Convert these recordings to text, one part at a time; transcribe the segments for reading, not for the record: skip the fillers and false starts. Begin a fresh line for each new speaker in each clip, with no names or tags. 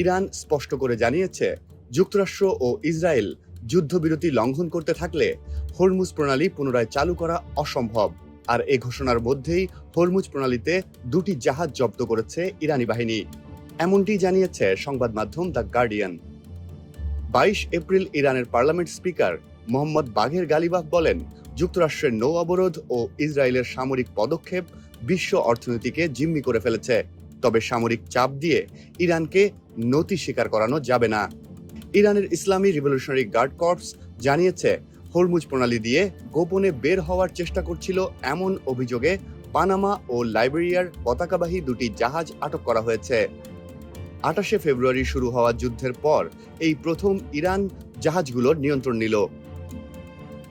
Iran স্পষ্ট করে জানিয়েছে, যুক্তরাষ্ট্র ও ইসরায়েল যুদ্ধবিরতি লঙ্ঘন করতে থাকলে হরমুজ প্রণালী পুনরায় চালু করা অসম্ভব। আর এ ঘোষণার মধ্যেই হরমুজ প্রণালীতে 2টি জাহাজ জব্দ করেছে ইরানি বাহিনী, এমনটি জানিয়েছে সংবাদ মাধ্যম দ্য গার্ডিয়ান। 22 এপ্রিল ইরানের পার্লামেন্ট স্পিকার মোহাম্মদ বাঘের গালিবাফ বলেন, যুক্তরাষ্ট্রের নৌ অবরোধ ও ইসরায়েলের সামরিক পদক্ষেপ বিশ্ব অর্থনীতিকে জিম্মি করে ফেলেছে, তবে সামরিক চাপ দিয়ে ইরানকে নতি স্বীকার করানো যাবে না। ইরানের ইসলামী রিভলিউশনারি গার্ড কর্পস জানিয়েছে, হরমুজ প্রণালী দিয়ে গোপনে বের হওয়ার চেষ্টা করছিল এমন অভিযোগে পানামা ও লাইবেরিয়ার পতাকাবাহী 2টি জাহাজ আটক করা হয়েছে। 28 ফেব্রুয়ারি শুরু হওয়া যুদ্ধের পর এই প্রথম ইরান জাহাজগুলোর নিয়ন্ত্রণ নিল।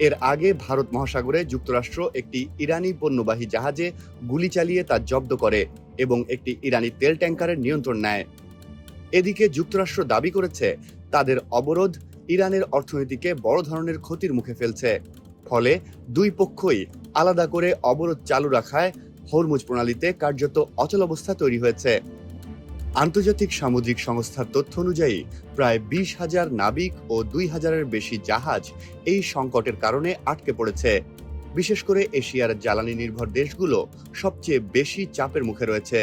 এর আগে ভারত মহাসাগরে যুক্তরাষ্ট্র একটি ইরানি পণ্যবাহী জাহাজে গুলি চালিয়ে তা জব্দ করে এবং একটি ইরানি তেল ট্যাঙ্কারের নিয়ন্ত্রণ নেয়। এদিকে যুক্তরাষ্ট্র দাবি করেছে, তাদের অবরোধ ইরানের অর্থনীতিকে বড় ধরনের ক্ষতির মুখে ফেলছে। ফলে দুই পক্ষই আলাদা করে অবরোধ চালু রাখায় হরমুজ প্রণালীতে কার্যত অচলাবস্থা তৈরি হয়েছে। আন্তর্জাতিক সামুদ্রিক সংস্থার তথ্য অনুযায়ী প্রায় 20,000 নাবিক ও 2,000-এর বেশি জাহাজ এই সংকটের কারণে আটকে পড়েছে। বিশেষ করে এশিয়ার জ্বালানি নির্ভর দেশগুলো সবচেয়ে বেশি চাপের মুখে রয়েছে।